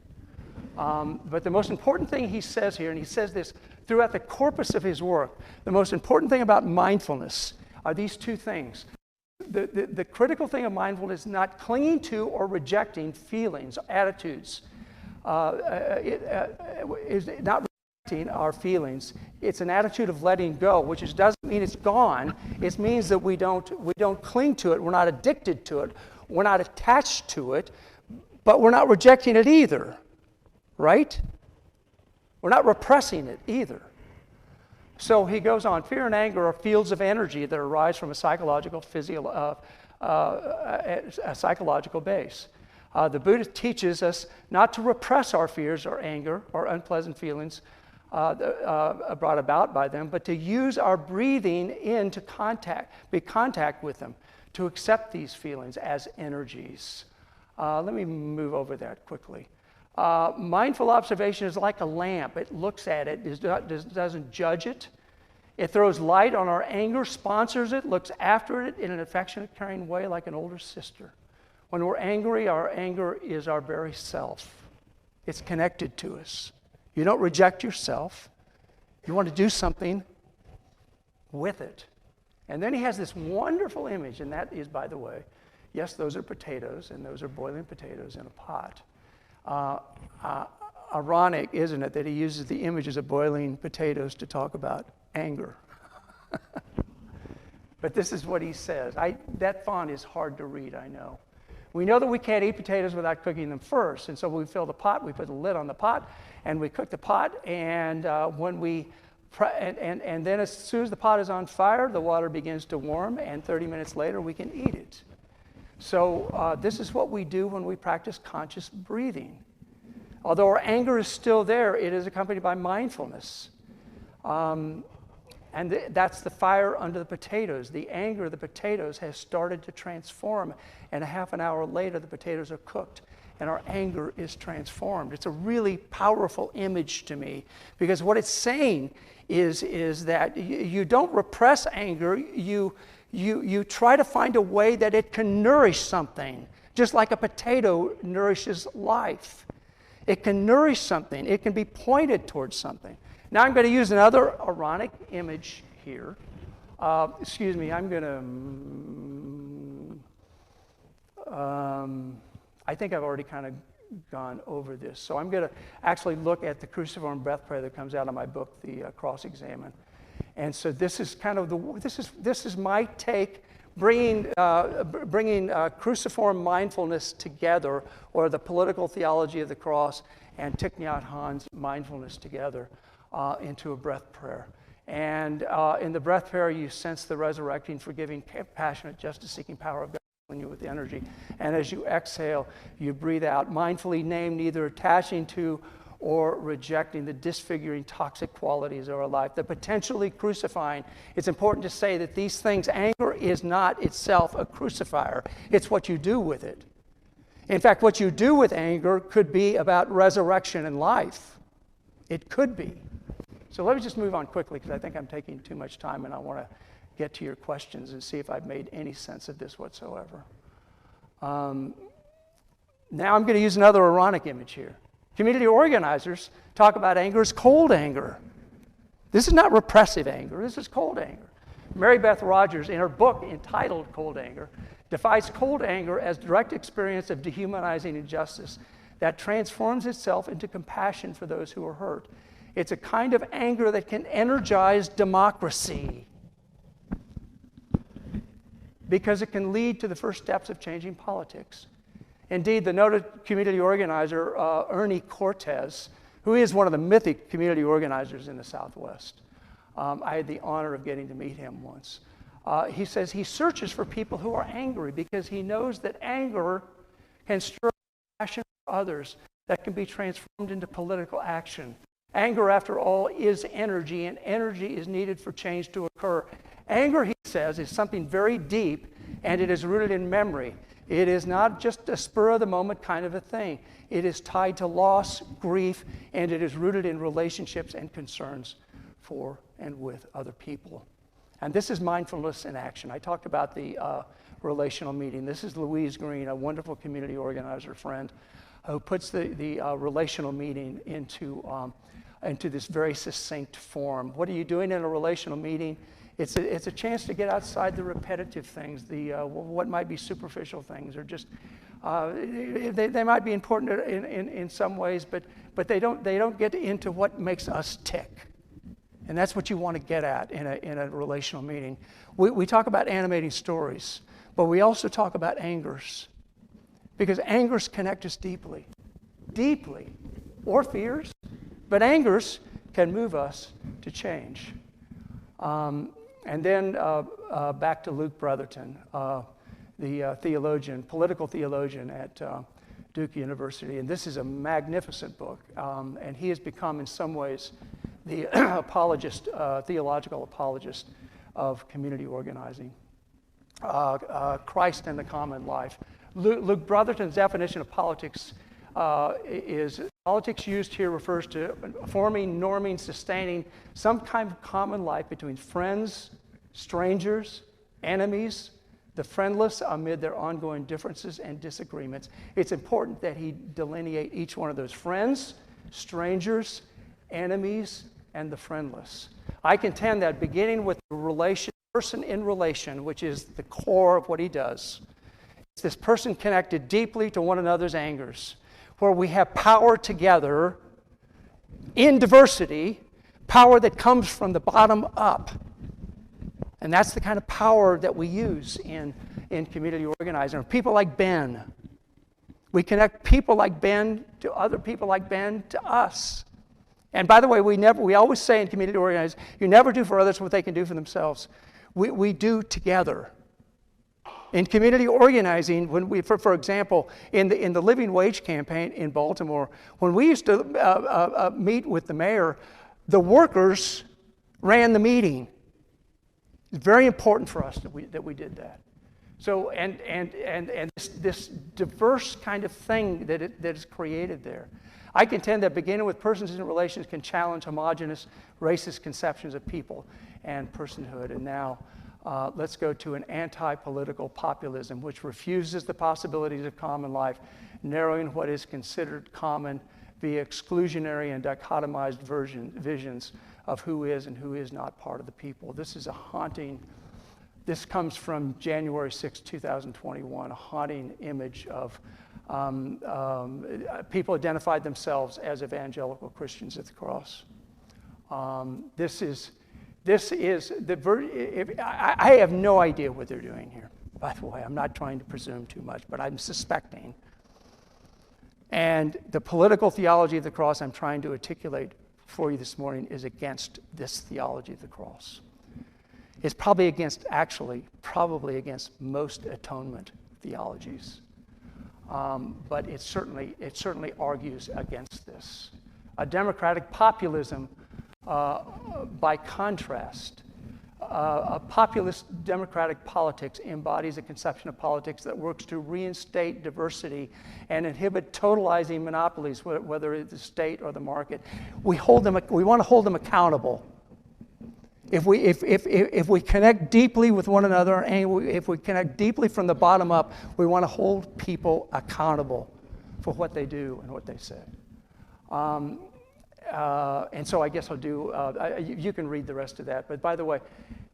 S4: But the most important thing he says here, and he says this throughout the corpus of his work, the most important thing about mindfulness are these two things. The critical thing of mindfulness is not clinging to or rejecting feelings, attitudes. Is not rejecting our feelings. It's an attitude of letting go, which doesn't mean it's gone. It means that we don't cling to it. We're not addicted to it. We're not attached to it, but we're not rejecting it either. Right? We're not repressing it either. So he goes on, fear and anger are fields of energy that arise from a psychological base. The Buddha teaches us not to repress our fears or anger or unpleasant feelings brought about by them, but to use our breathing in to contact with them, to accept these feelings as energies. Let me move over that quickly. Mindful observation is like a lamp. It looks at it, doesn't judge it. It throws light on our anger, sponsors it, looks after it in an affectionate, caring way like an older sister. When we're angry, our anger is our very self. It's connected to us. You don't reject yourself. You want to do something with it. And then he has this wonderful image, and that is, by the way, yes, those are potatoes, and those are boiling potatoes in a pot. Ironic, isn't it, that he uses the images of boiling potatoes to talk about anger. But this is what he says. That font is hard to read, I know. We know that we can't eat potatoes without cooking them first, and so we fill the pot, we put the lid on the pot, and we cook the pot, and then as soon as the pot is on fire, the water begins to warm, and 30 minutes later we can eat it. So this is what we do when we practice conscious breathing. Although our anger is still there, it is accompanied by mindfulness. That's the fire under the potatoes. The anger of the potatoes has started to transform, and a half an hour later the potatoes are cooked, and our anger is transformed. It's a really powerful image to me, because what it's saying is that you don't repress anger, you try to find a way that it can nourish something, just like a potato nourishes life. It can nourish something. It can be pointed towards something. Now I'm going to use another ironic image here. Excuse me, I'm going to... I think I've already kind of gone over this. So I'm going to actually look at the Cruciform breath prayer that comes out of my book, The Cross-Examen. And so this is kind of this is my take, bringing Cruciform mindfulness together, or the political theology of the cross and Thich Nhat Hanh's mindfulness together into a breath prayer. And in the breath prayer, you sense the resurrecting, forgiving, passionate, justice-seeking power of God filling you with energy. And as you exhale, you breathe out, mindfully name neither attaching to or rejecting the disfiguring toxic qualities of our life, the potentially crucifying. It's important to say that these things, anger is not itself a crucifier. It's what you do with it. In fact, what you do with anger could be about resurrection and life. It could be. So let me just move on quickly, because I think I'm taking too much time, and I want to get to your questions and see if I've made any sense of this whatsoever. Now I'm going to use another ironic image here. Community organizers talk about anger as cold anger. This is not repressive anger. This is cold anger. Mary Beth Rogers, in her book entitled Cold Anger, defines cold anger as direct experience of dehumanizing injustice that transforms itself into compassion for those who are hurt. It's a kind of anger that can energize democracy, because it can lead to the first steps of changing politics. Indeed, the noted community organizer, Ernie Cortez, who is one of the mythic community organizers in the Southwest, I had the honor of getting to meet him once. He says he searches for people who are angry because he knows that anger can stir passion for others that can be transformed into political action. Anger, after all, is energy, and energy is needed for change to occur. Anger, he says, is something very deep, and it is rooted in memory. It is not just a spur-of-the-moment kind of a thing. It is tied to loss, grief, and it is rooted in relationships and concerns for and with other people. And this is mindfulness in action. I talked about the relational meeting. This is Louise Green, a wonderful community organizer friend, who puts the relational meeting into this very succinct form. What are you doing in a relational meeting? It's a chance to get outside the repetitive things, what might be superficial things, or just they might be important in some ways, but they don't get into what makes us tick, and that's what you want to get at in a relational meeting. We talk about animating stories, but we also talk about angers, because angers connect us deeply, or fears, but angers can move us to change. And then back to Luke Brotherton, the theologian, political theologian at Duke University. And this is a magnificent book. And he has become, in some ways, the apologist, theological apologist of community organizing. Christ and the common life. Luke Brotherton's definition of politics is politics used here refers to forming, norming, sustaining some kind of common life between friends, strangers, enemies, the friendless amid their ongoing differences and disagreements. It's important that he delineate each one of those: friends, strangers, enemies, and the friendless. I contend that beginning with the person in relation, which is the core of what he does, it's this person connected deeply to one another's angers, where we have power together in diversity, power that comes from the bottom up. And that's the kind of power that we use in community organizing. People like Ben, We connect people like Ben to other people like Ben to us. And by the way, we always say in community organizing, you never do for others what they can do for themselves. We do together. In community organizing, when we, for example, in the living wage campaign in Baltimore, when we used to meet with the mayor, the workers ran the meeting. It's very important for us that we did that. So and this diverse kind of thing that is created there. I contend that beginning with persons and relations can challenge homogenous, racist conceptions of people and personhood. And now let's go to an anti-political populism, which refuses the possibilities of common life, narrowing what is considered common via exclusionary and dichotomized visions of who is and who is not part of the people. This is a haunting, this comes from January 6, 2021, a haunting image of people identified themselves as evangelical Christians at the cross. This is I have no idea what they're doing here. By the way, I'm not trying to presume too much, but I'm suspecting. And the political theology of the cross I'm trying to articulate for you this morning is against this theology of the cross. It's probably against most atonement theologies. But it certainly argues against this. A democratic populism, by contrast, a populist democratic politics embodies a conception of politics that works to reinstate diversity and inhibit totalizing monopolies, whether it's the state or the market. We want to hold them accountable. If we connect deeply with one another, and if we connect deeply from the bottom up, we want to hold people accountable for what they do and what they say. And so I guess I'll do, you can read the rest of that. But by the way,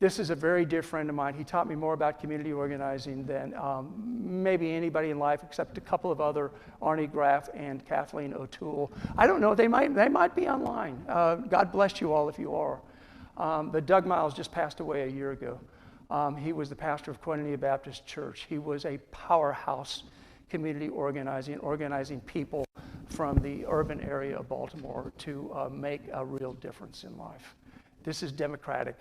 S4: this is a very dear friend of mine. He taught me more about community organizing than maybe anybody in life except a couple of other, Arnie Graff and Kathleen O'Toole. I don't know, they might be online. God bless you all if you are. But Doug Miles just passed away a year ago. He was the pastor of Koinonia Baptist Church. He was a powerhouse community organizing people from the urban area of Baltimore to make a real difference in life. This is democratic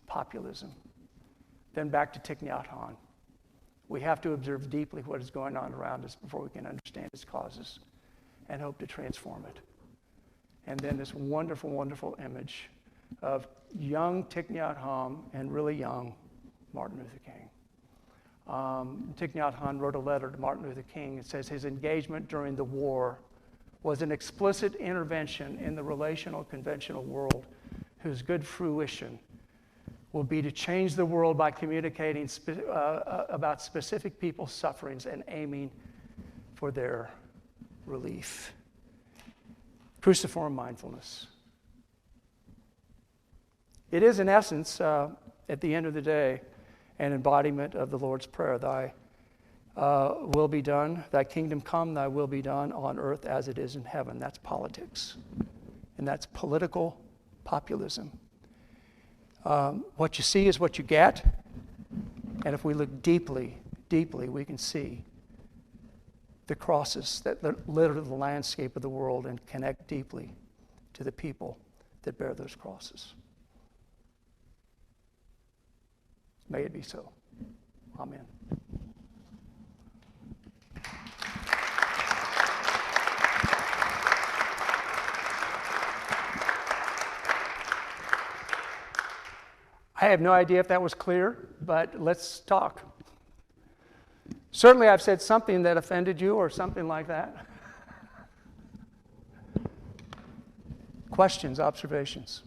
S4: populism. Then back to Thich Nhat Hanh. We have to observe deeply what is going on around us before we can understand its causes and hope to transform it. And then this wonderful, wonderful image of young Thich Nhat Hanh and really young Martin Luther King. Thich Nhat Hanh wrote a letter to Martin Luther King. It says his engagement during the war was an explicit intervention in the relational, conventional world whose good fruition will be to change the world by communicating about specific people's sufferings and aiming for their relief. Cruciform mindfulness. It is, in essence, at the end of the day, an embodiment of the Lord's Prayer. Thy will be done, thy kingdom come, thy will be done on earth as it is in heaven. That's politics. And that's political populism. What you see is what you get. And if we look deeply, deeply, we can see the crosses that litter the landscape of the world and connect deeply to the people that bear those crosses. May it be so. Amen. I have no idea if that was clear, but let's talk. Certainly I've said something that offended you or something like that. Questions, observations?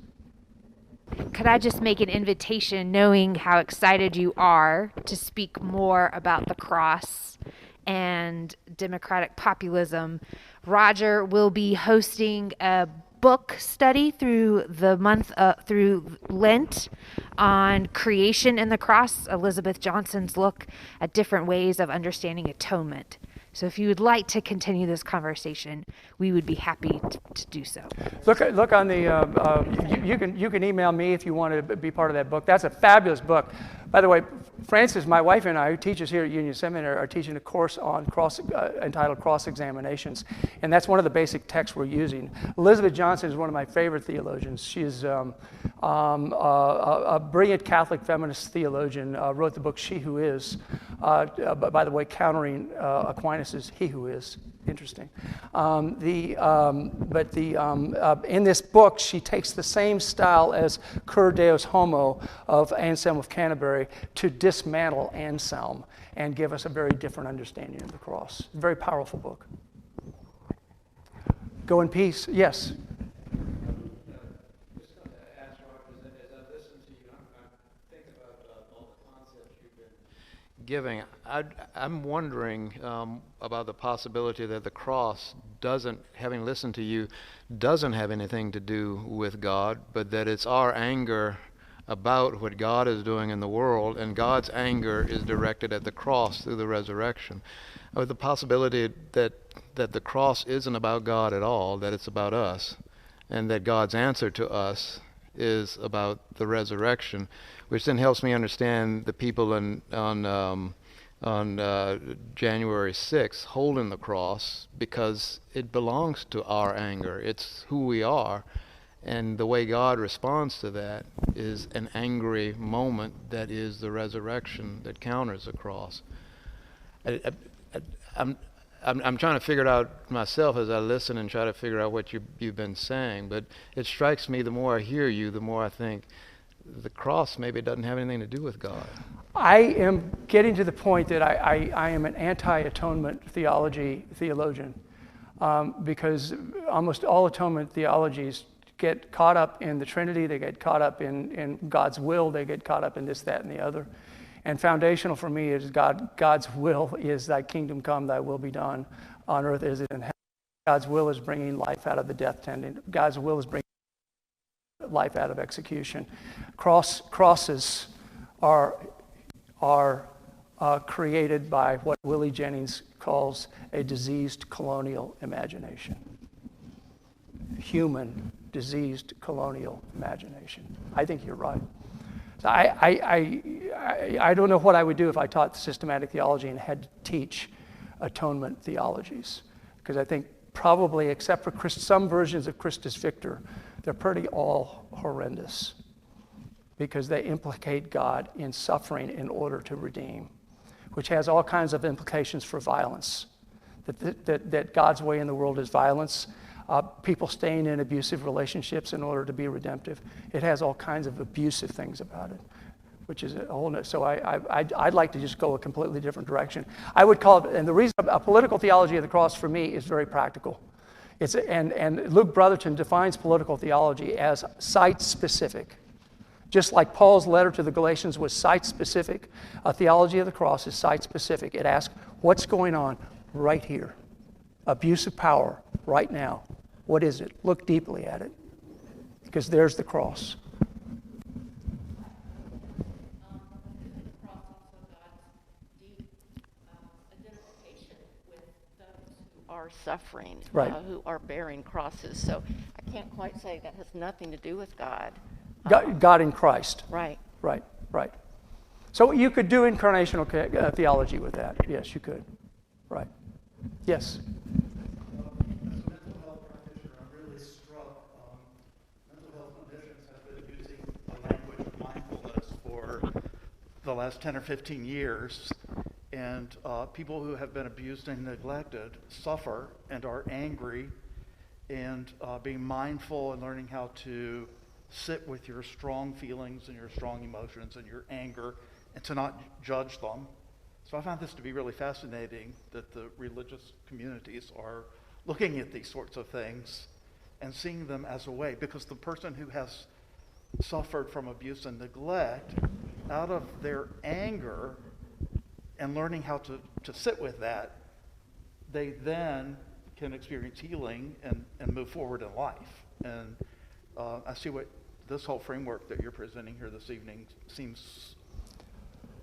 S3: Could I just make an invitation, knowing how excited you are to speak more about the cross and democratic populism? Roger will be hosting a book study through the month, through Lent, on creation and the cross, Elizabeth Johnson's look at different ways of understanding atonement. So if you would like to continue this conversation, we would be happy to do so.
S4: Look on the, you can email me if you want to be part of that book. That's a fabulous book. By the way, Frances, my wife, and I, who teaches here at Union Seminary, are teaching a course on entitled Cross-Examinations, and that's one of the basic texts we're using. Elizabeth Johnson is one of my favorite theologians. She's a brilliant Catholic feminist theologian, wrote the book She Who Is, by the way, countering Aquinas' He Who Is. Interesting. In this book, she takes the same style as Cur Deus Homo of Anselm of Canterbury to dismantle Anselm and give us a very different understanding of the cross. Very powerful book. Go in peace. Yes.
S5: Giving. I'm wondering about the possibility that the cross having listened to you, doesn't have anything to do with God, but that it's our anger about what God is doing in the world, and God's anger is directed at the cross through the resurrection. Or the possibility that the cross isn't about God at all, that it's about us, and that God's answer to us is about the resurrection, which then helps me understand the people on January 6th holding the cross, because it belongs to our anger. It's who we are, and the way God responds to that is an angry moment that is the resurrection that counters the cross. I'm trying to figure it out myself as I listen and try to figure out what you've been saying, but it strikes me, the more I hear you, the more I think the cross maybe doesn't have anything to do with God.
S4: I am getting to the point that I am an anti-atonement theologian, because almost all atonement theologies get caught up in the Trinity, they get caught up in God's will, they get caught up in this, that, and the other. And foundational for me is God's will is thy kingdom come, thy will be done on earth as it in heaven. God's will is bringing life out of the death tending. God's will is bringing life out of execution. Crosses are created by what Willie Jennings calls a diseased colonial imagination. Human diseased colonial imagination. I think you're right. So I don't know what I would do if I taught systematic theology and had to teach atonement theologies, because I think probably, except for some versions of Christus Victor, they're pretty all horrendous, because they implicate God in suffering in order to redeem, which has all kinds of implications for violence, that God's way in the world is violence, people staying in abusive relationships in order to be redemptive. It has all kinds of abusive things about it, which is a whole nother. So I'd like to just go a completely different direction. I would call it, and the reason a political theology of the cross for me is very practical. And Luke Brotherton defines political theology as site-specific. Just like Paul's letter to the Galatians was site-specific, a theology of the cross is site-specific. It asks, what's going on right here? Abuse of power right now. What is it? Look deeply at it, because there's the cross.
S6: Are suffering,
S4: right.
S6: Who are bearing crosses. So I can't quite say that has nothing to do with God.
S4: God in Christ.
S6: Right.
S4: Right. So you could do incarnational theology with that. Yes, you could. Right. Yes.
S7: As a mental health practitioner, I'm really struck. Mental health clinicians have been using the language of mindfulness for the last 10 or 15 years. And people who have been abused and neglected suffer and are angry, and being mindful and learning how to sit with your strong feelings and your strong emotions and your anger and to not judge them. So I found this to be really fascinating, that the religious communities are looking at these sorts of things and seeing them as a way, because the person who has suffered from abuse and neglect, out of their anger and learning how to sit with that, they then can experience healing and move forward in life. And I see what this whole framework that you're presenting here this evening seems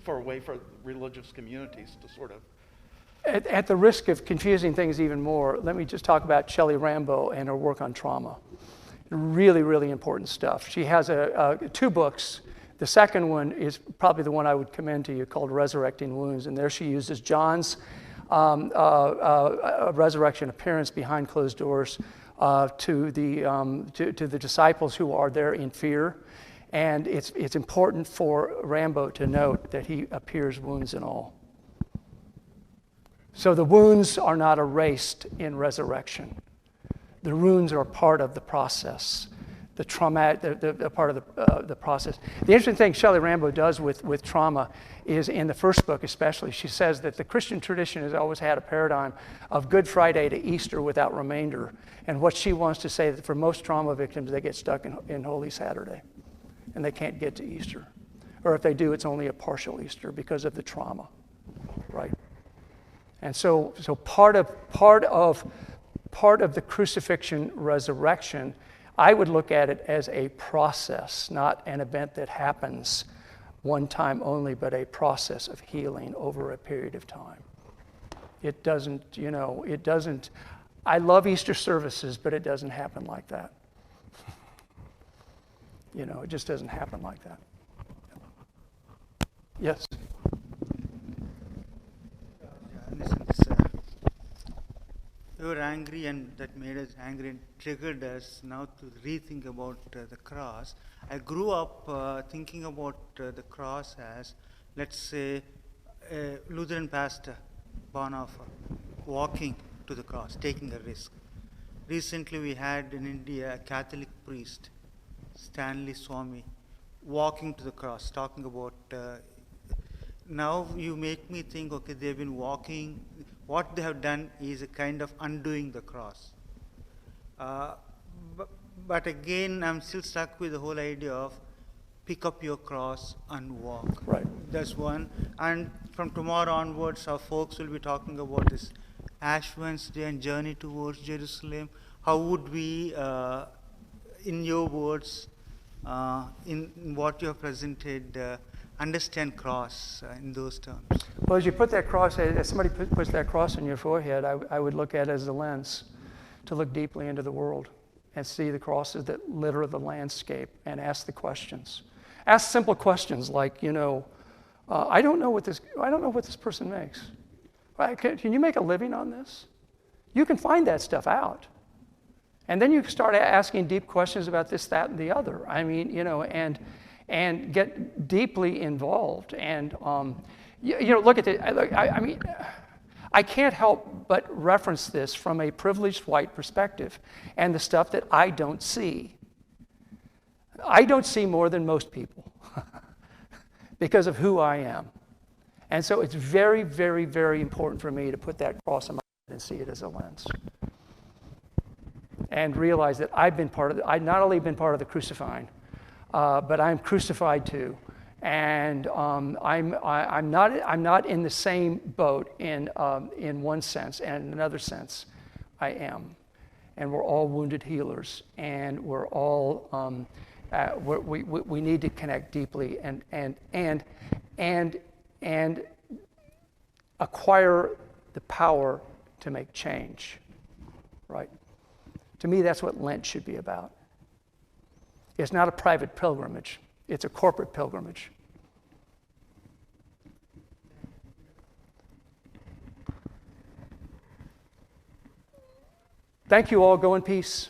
S7: for a way for religious communities to sort of...
S4: At the risk of confusing things even more, let me just talk about Shelly Rambo and her work on trauma. Really, really important stuff. She has 2 books The second one is probably the one I would commend to you, called Resurrecting Wounds. And there she uses John's resurrection appearance behind closed doors to the disciples who are there in fear. And it's important for Rambo to note that he appears wounds and all. So the wounds are not erased in resurrection. The wounds are part of the process. The trauma, the part of the process. The interesting thing Shelly Rambo does with trauma is, in the first book especially, she says that the Christian tradition has always had a paradigm of Good Friday to Easter without remainder. And what she wants to say is that for most trauma victims, they get stuck in Holy Saturday, and they can't get to Easter. Or if they do, it's only a partial Easter because of the trauma, right? And so part of the crucifixion resurrection, I would look at it as a process, not an event that happens one time only, but a process of healing over a period of time. It doesn't, I love Easter services, but it doesn't happen like that. It just doesn't happen like that. Yes?
S8: In a sense, we were angry, and that made us angry and triggered us now to rethink about the cross. I grew up thinking about the cross as, let's say, a Lutheran pastor, Bonhoeffer, walking to the cross, taking a risk. Recently we had in India a Catholic priest, Stanley Swami, walking to the cross, talking about, now you make me think, okay, they've been walking, what they have done is a kind of undoing the cross. But again, I'm still stuck with the whole idea of pick up your cross and walk.
S4: Right.
S8: That's one. And from tomorrow onwards, our folks will be talking about this Ash Wednesday and journey towards Jerusalem. How would we, in your words, in what you have presented, understand cross in those terms?
S4: Well, as you put that cross, as somebody puts that cross on your forehead, I would look at it as a lens to look deeply into the world and see the crosses that litter the landscape and ask the questions. Ask simple questions like, I don't know what this person makes. Can you make a living on this? You can find that stuff out. And then you can start asking deep questions about this, that, and the other. I mean, and get deeply involved. And, look at it. I mean, I can't help but reference this from a privileged white perspective and the stuff that I don't see. I don't see more than most people because of who I am. And so it's very, very, very important for me to put that cross in my head and see it as a lens. And realize that I've not only been part of the crucifying, but I'm crucified too. And I'm not in the same boat in one sense, and in another sense, I am. And we're all wounded healers, and we're all we need to connect deeply and acquire the power to make change. Right? To me, that's what Lent should be about. It's not a private pilgrimage. It's a corporate pilgrimage. Thank you all. Go in peace.